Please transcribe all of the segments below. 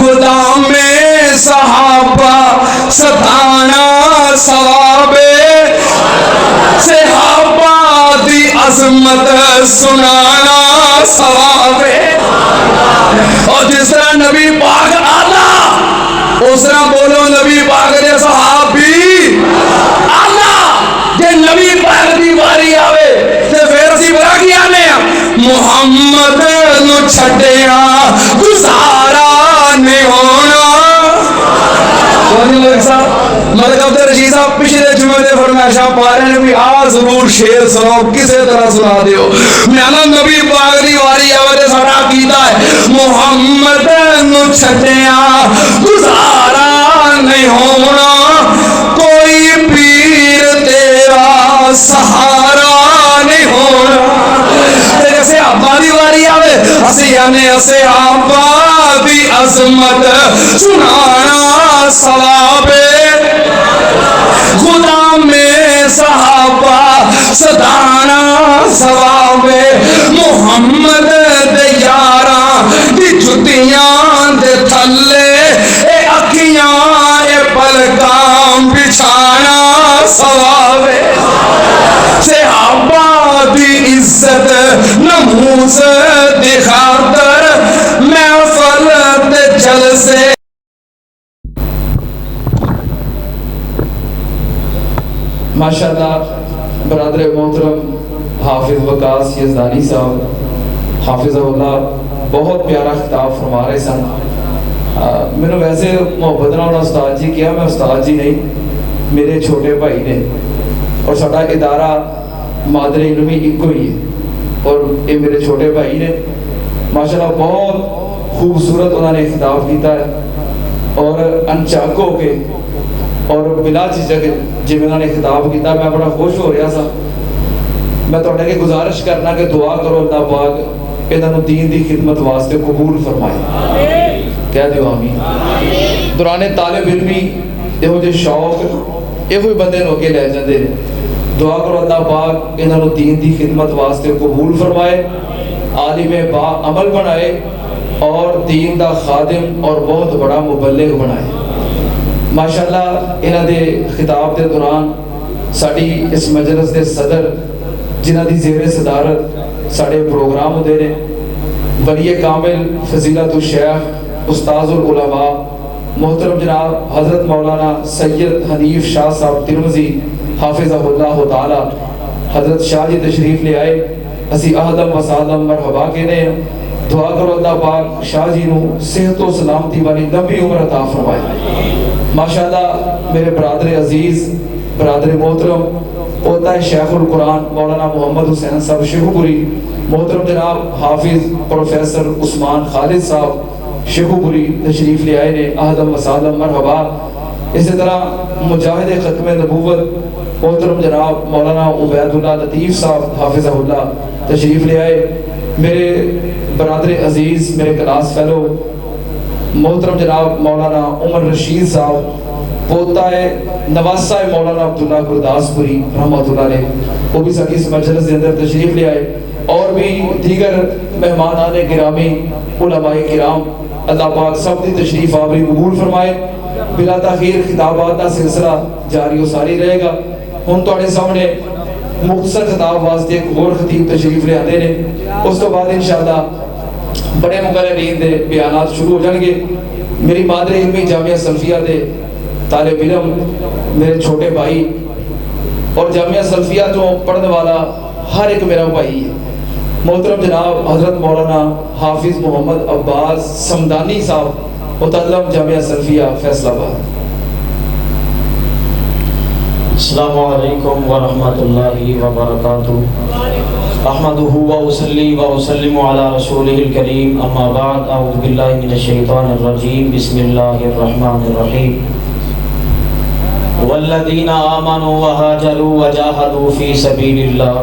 غلام صحابہ ستانا ثواب صحابہ دی عظمت سنانا ثواب اور جس طرح نبی پاک آلہ اس طرح بولو نبی پاک دے صحابی آلہ جے نبی پاک دی باری آوے تے پھر اسی بڑا کی آنے محمد نو چھڑیا گزارا نہیں ہونا ملک عبد الرشید صاحب پچھلے جمعے دے فرمائشاں پا رہے ہیں بھی ضرور شیر سنو کسے طرح سنا دیو میں نا نبی پاک دی واری آوے سارا کیتا ہے محمد نو چھڑیا گزارا نہیں ہونا کوئی پیر تیرا سہارا نہیں ہونا صحابہ دی واری آوے صحابہ دی عظمت سنانا ثواب غلام صحابہ ستانا ثواب محمد دے یاراں دی جتیاں دے تھلے اے اکھیاں اے پلکاں بچھانا ثواب صحابہ دی عزت نموز دی خاطر محفل تے جلسے ماشاءاللہ برادر محترم حافظ وقاص یزدانی صاحب حافظہ اللہ بہت پیارا خطاب فرما رہے سن میں نے ویسے محبت نہ استاد جی کیا میں استاد جی نہیں میرے چھوٹے بھائی نے اور ساڈا ادارہ مادری علمی ایک ہی ہے اور یہ میرے چھوٹے بھائی نے ماشاءاللہ بہت خوبصورت انہوں نے خطاب کیتا ہے اور انچاک ہو کے اور بلا جھجک جی انہوں نے خطاب کیتا میں بڑا خوش ہو رہا سا میں تھوڑے کے گزارش کرنا کہ دعا کرو اللہ پاک انہوں دین دی خدمت واسطے قبول فرمائے کہہ دیو آمین دوران طالب علمی دیو جے شوق یہ کوئی بندے نو کے لے جاندے دعا کرو اللہ پاک انہوں دین دی خدمت واسطے قبول فرمائے عالم با عمل بنائے اور دین دا خادم اور بہت بڑا مبلغ بنائے ماشاءاللہ انہوں دے خطاب دے دوران ساڑی اس مجلس دے صدر جنہ دی زیر صدارت ساڑے پروگرام دے رہے ولی کامل فضیلت الشیخ استاذ العلماء محترم جناب حضرت مولانا سید حنیف شاہ صاحب ترمذی حافظہ اللہ تعالی حضرت شاہ جی تشریف لے آئے اسی اہدم و سالم مرحبا کہنے دعا کرو اللہ پاک شاہ جی نو صحت و سلامتی والی لمبی عمر عطا فرمائے ماشاءاللہ میرے برادر عزیز برادر محترم ہوتا ہے شیخ القرآن مولانا محمد حسین صاحب شیخو پوری محترم جناب حافظ پروفیسر عثمان خالد صاحب شیخو پوری تشریف لے آئے نے اہدم و سالم مرحبا اسی طرح مجاہد ختم نبوت محترم جناب مولانا عبید اللہ لطیف صاحب حافظہ اللہ تشریف لے آئے میرے برادر عزیز میرے کلاس فیلو محترم جناب مولانا عمر رشید صاحب پوتا ہے نواسہ مولانا عبداللہ گرداس پوری رحمت اللہ علیہ وہ بھی سکی اس مجلس کے اندر تشریف لے آئے اور بھی دیگر مہمانان گرامی علماء کرام اللہ پاک سب دی تشریف آوری قبول فرمائے بلا تاخیر خطابات کا سلسلہ جاری و ساری رہے گا ہن تواڈے سامنے مختصر خطاب واسطے ایک اور خطیب تشریف لے آتے ہیں اس تو بعد انشاءاللہ بڑے مقررین دے بیانات شروع ہو جان گے میری مادر علمی جامعہ سلفیہ دے طالب علم میرے چھوٹے بھائی اور جامعہ سلفیہ جو پڑھنے والا ہر ایک میرا بھائی ہے محترم جناب حضرت مولانا حافظ محمد عباس سمدانی صاحب متعلم جامعہ سلفیہ فیصل آباد السلام علیکم ورحمۃ اللہ وبرکاتہ احمدہ وصلی وسلم علی رسولہ الکریم اما بعد اعوذ باللہ من الشیطان الرجیم بسم اللہ الرحمن الرحیم والذین آمنوا وہاجروا وجاہدوا فی سبیل اللہ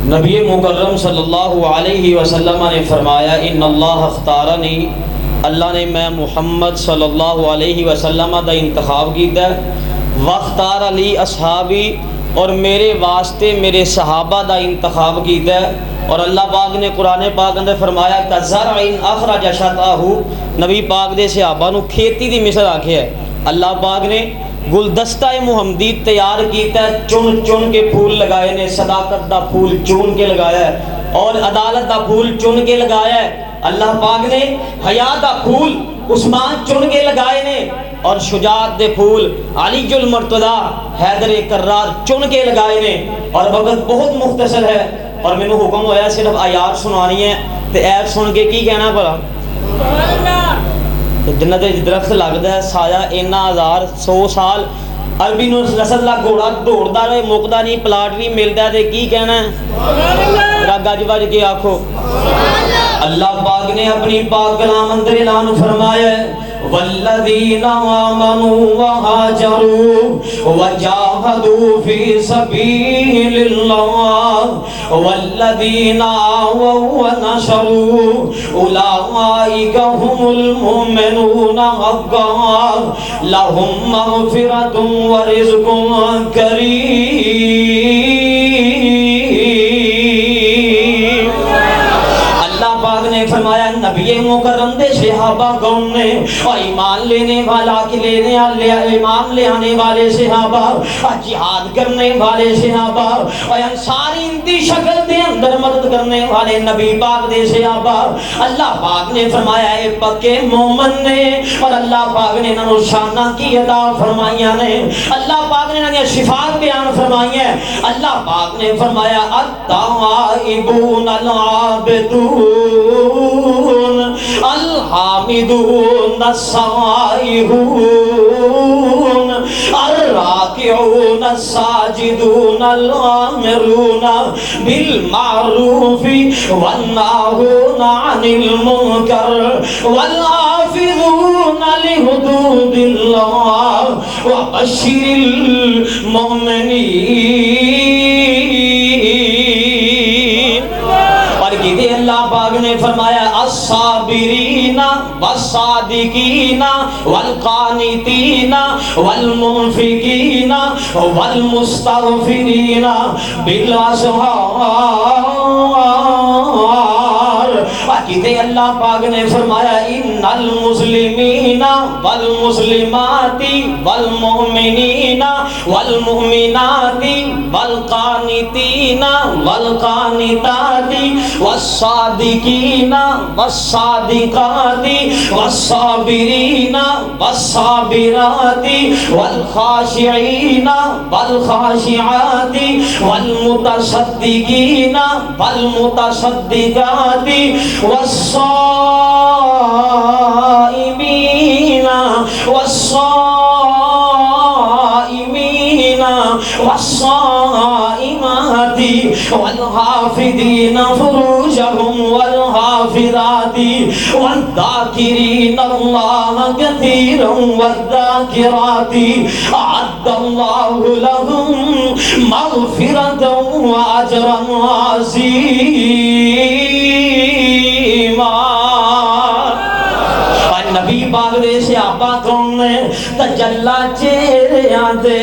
نبی مکرم صلی اللہ علیہ وسلم نے فرمایا ان اللہ اختارنی اللہ نے میں محمد صلی اللہ علیہ وسلم دا انتخاب کیتا ہے واختار علی اصحابی اور میرے واسطے میرے صحابہ دا انتخاب کیتا ہے۔ اور اللہ پاک نے قرآن پاک اندر فرمایا کزرع اخرج شطأہ، نبی پاک دے صحابہ نو کھیتی دی مثال آکھیا ہے۔ اللہ پاک نے گلدستہ محمدی تیار کیتا ہے، چن چن کے پھول لگائے نے، صداقت دا پھول چن کے لگایا ہے اور عدالت دا پھول چن کے لگایا ہے۔ اللہ پاک نے حیا دا پھول عثمان چن کے لگائے نے، اور شجاعت دے پھول علی المرتضی حیدر کرار چن کے لگائے نے۔ اور وقت بہت مختصر ہے اور مینوں حکم ہویا صرف آیات سنانی ہے، تے ایپ سن کے کی کہنا پڑا جنت درخت لگتا ہے سایہ اینا 1000 سال، عربی نسل کا گھوڑا دوڑتا رہے مکتا نہیں، پلاٹ بھی ملتا ہے تے کی کہنا ہے، گج بج کے آکھو۔ اللہ پاک نے اپنی پاک کلام اندر اعلان فرمایا ہے والذین آمنوا وہاجروا وجاہدوا فی سبیل اللہ والذین آووا ونصروا اولئک هم المؤمنون حقا لهم مغفرۃ ورزق کریم۔ نے فرمایا نبی مکرم دے صحابہ کون نے، اور ایمان لینے والا کی لینے ایمان لے آنے والے صحابہ، اور جہاد کرنے والے صحابہ، اور انصاری دی شکل دے اندر مدد کرنے والے نبی پاک دے صحابہ۔ اللہ پاک نے فرمایا اے پکے مومن نے، اور اللہ پاک نے انہوں شانہ کی عطا فرمائیاں نے، اللہ پاک نے انہیں شفاعت بیان فرمائی ہے۔ اللہ پاک نے فرمایا التائبون العابدون الحامدون السائحون الراکعون الساجدون الآمرون بالمعروف والناہون عن المنکر والحافظون لحدود اللہ وبشر المؤمنین۔ اور کہتے اللہ پاک نے فرمایا الصابرین والصادقین والقانتین والمنفقین والمستغفرین بالاسحار۔ کہتے اللہ پاک نے فرمایا ان المسلمین والمسلمات والمؤمنین والمؤمنات والقانتین والقانتات والصادقین والصادقات والصابرین والصابرات والخاشعین والخاشعات والمتصدقین والمتصدقات والصائمین والصائمین والصائمات والحافظین فروجهم والحافظات والذاکرین اللہ کثیرا والذاکرات اعد اللہ لهم مغفرۃ واجرا عظیما۔ نبی پاک دے صحابہ کون نے، تجلا چہریاں دے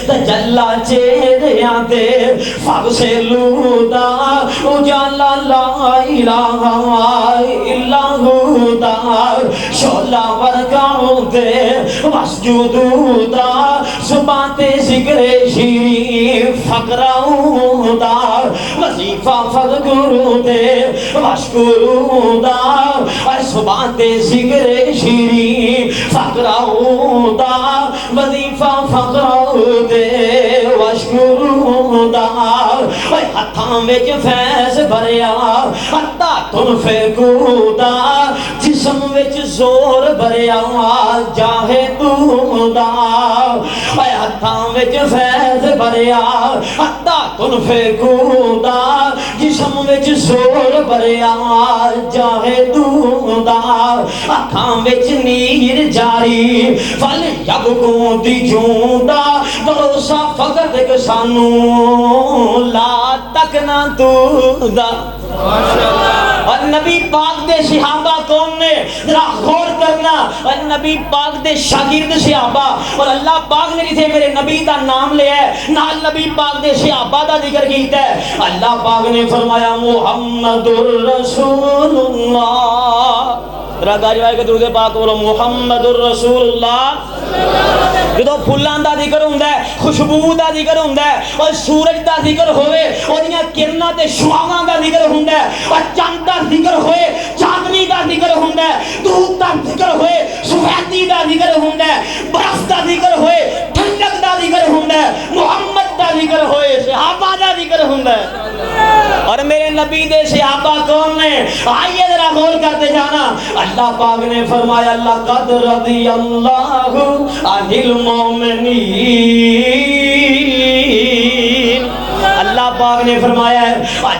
تجلا چہریاں دے فغسلوا دا اجالا لا الہ الا ہو دا شولا ورکاؤں دے وسجدوا دا زبان ذکر شیرین فقراؤں دا وظیفہ فذکروا دے وشکروا دا زبان ذکر شیرین فقراؤں دا وظیفہ فقراؤں دے وشکروں دا۔ ہتھاں وچ فیض بھریا حتی تنفقوا دا جسم وچ زور بھریا جاہدوا دا۔ ہتھاں وچ فیض بھریا حتی تنفقوا دا جسم وچ زور بھریا جاہدوا دا۔ اکھاں وچ نیر جاری فل یبکوں دی جوندا بھروسہ فقط ایک سانو لا تک نہ تو دا۔ اور نبی پاک دے صحابہ کون نے؟ ذرا غور کرنا، اور نبی پاک دے شاگرد صحابہ، اور اللہ پاک نے جسے میرے نبی دا نام لیا ہے نال نبی پاک دے صحابہ دا ذکر کیتا ہے۔ اللہ پاک نے فرمایا محمد الرسول اللہ، راگاج بھائی کے درود پاک بولو محمد الرسول اللہ۔ جدو پھلاں دا ذکر ہوندا ہے، خوشبو دا ذکر ہوندا ہے، اور سورج دا ذکر ہوئے اودیاں کرناں تے شعاواں دا ذکر ہوندا ہے، اور چاند دا ذکر ہوئے چاندنی دا ذکر ہوندا ہے، دودھ دا ذکر ہوئے سفیدی دا ذکر ہوندا ہے، برف دا ذکر ہوئے ٹھنڈک دا ذکر ہوندا ہے، محمد دا ذکر ہوئے صحابہ دا ذکر ہوندا ہے۔ اور میرے نبی دے صحابہ کون نے؟ آئیے ذرا غور کرتے جانا۔ اللہ پاک نے فرمایا لقد رضی اللہ عن المؤمنین، اللہ پاک نے فرمایا ہے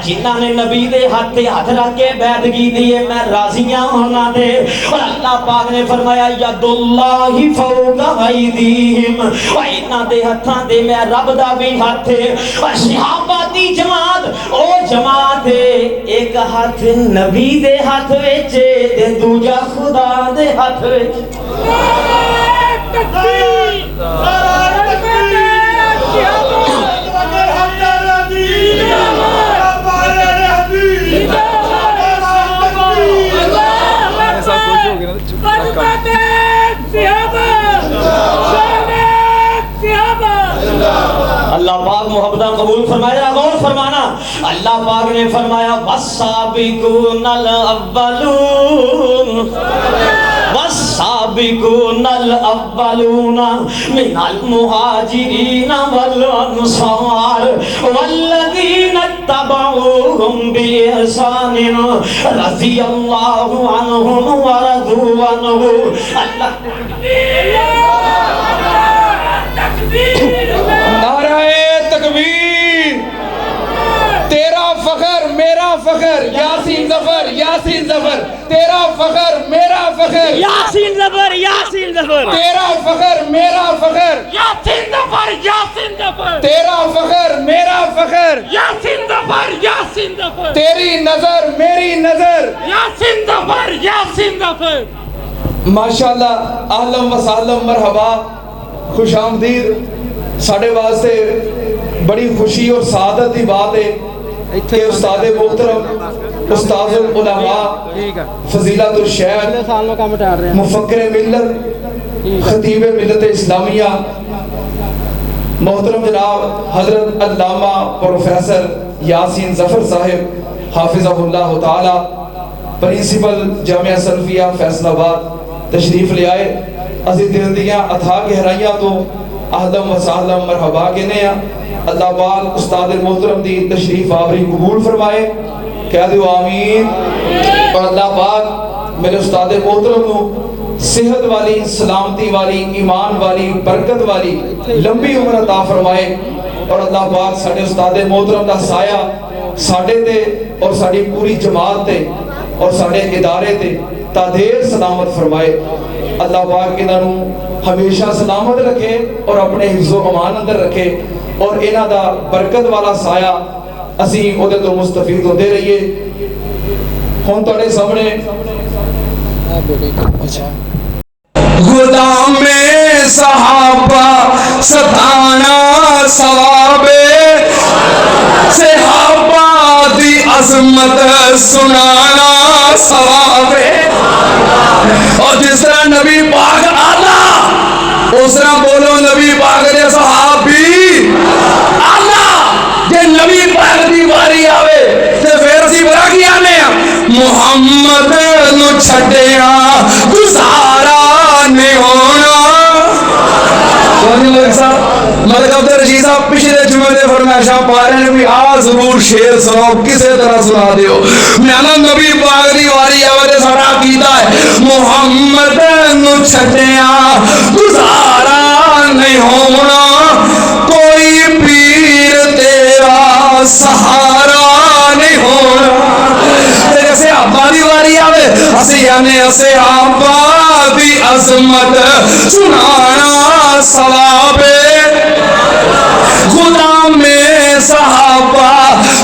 جنہاں نے نبی دے ہاتھ رکھ کے بیعت کی دیے میں راضیاں ہونا دے، اور اللہ پاک نے فرمایا ید اللہ فوق ایدیہم، اور انہاں دے ہتھاں دے میں رب دا بھی ہاتھ ہے۔ اور صحابہ دی جماعت او جماعت ہے ایک ہاتھ نبی دے ہاتھ وچ تے دوجا خدا دے ہاتھ وچ۔ اللہ پاک محبتاں قبول فرمایا، غور فرمانا۔ اللہ پاک نے فرمایا والسابقون الاولون والسابقون الاولون من المہاجرین والانصار والذین اتبعوهم بإحسان رضی اللہ عنہم ورضوا عنہ۔ نعرہ تکبیر، تیرا فخر میرا فخر، یاسین ظفر یاسین ظفر، تیرا فخر میرا فخر، یاسین ظفر یاسین ظفر، تیرا فخر میرا فخر، یاسین ظفر یاسین ظفر، تیرا فخر میرا فخر، یاسین ظفر یاسین ظفر، تیری نظر میری نظر، یاسین ظفر یاسین ظفر۔ ماشاءاللہ، اہلا و سہلا، مرحبا، خوش آمدید۔ ساڑھے واسطے بڑی خوشی اور سعادت کی بات ہے کہ استاد محترم، استاد العلماء، فضیلت الشیخ، مفکر ملت، خطیب ملت اسلامیہ، محترم جناب حضرت علامہ پروفیسر یاسین ظفر صاحب حافظہ اللہ تعالی، پرنسپل جامعہ سلفیہ فیصل آباد تشریف لے آئے۔ عزیز دل دیاں اتھا گہرائیاں تو اہدم و سہلم مرحبا کہنے ہیں۔ اللہ پاک استاد محترم دی تشریف آوری قبول فرمائے، کہہ دیو آمین۔ اور اللہ پاک میرے استاد محترم نو صحت والی، سلامتی والی، ایمان والی، برکت والی لمبی عمر عطا فرمائے، اور اللہ پاک ساڑھے استاد محترم دا سایہ ساڑھے تے اور ساڑھی پوری جماعت تے اور ساڑھے ادارے تے تا دیر سلامت فرمائے۔ اللہ پاک انہوں ہمیشہ سلامت رکھے اور اپنے حفظ و امان اندر رکھے، اور انہ دا برکت والا سایہ اسی عہدے تو مستفید ہوتے رہیے۔ ہون توڑے سامنے غلام صحابہ ستانا ثوابے، صحابہ دی عظمت سنانا ثوابے، اور جس طرح نبی پاک آلہ اس طرح بولو نبی پاک دے صحابی آلہ۔ جے نبی پاک دی باری آوے تے پھر اسی بڑا کی آنے محمد نو چھٹیا گزارا نہیں ہونا۔ ملک عبد الرشید صاحب پچھلے جمعے دے فرمائشاں پارے نے بھی ضرور شیر سناؤ، کسے طرح سنا دیو۔ میانا نبی پاک دی واری آوے سڑا کیتا ہے محمد نو چھٹیا گزارا نہیں ہونا، کوئی پیر تیرا سہارا نہیں ہونا۔ جیسے آبا دی واری آوے ہسی یعنی اسے آبا دی عظمت سنانا ثوابے، غلام صحابہ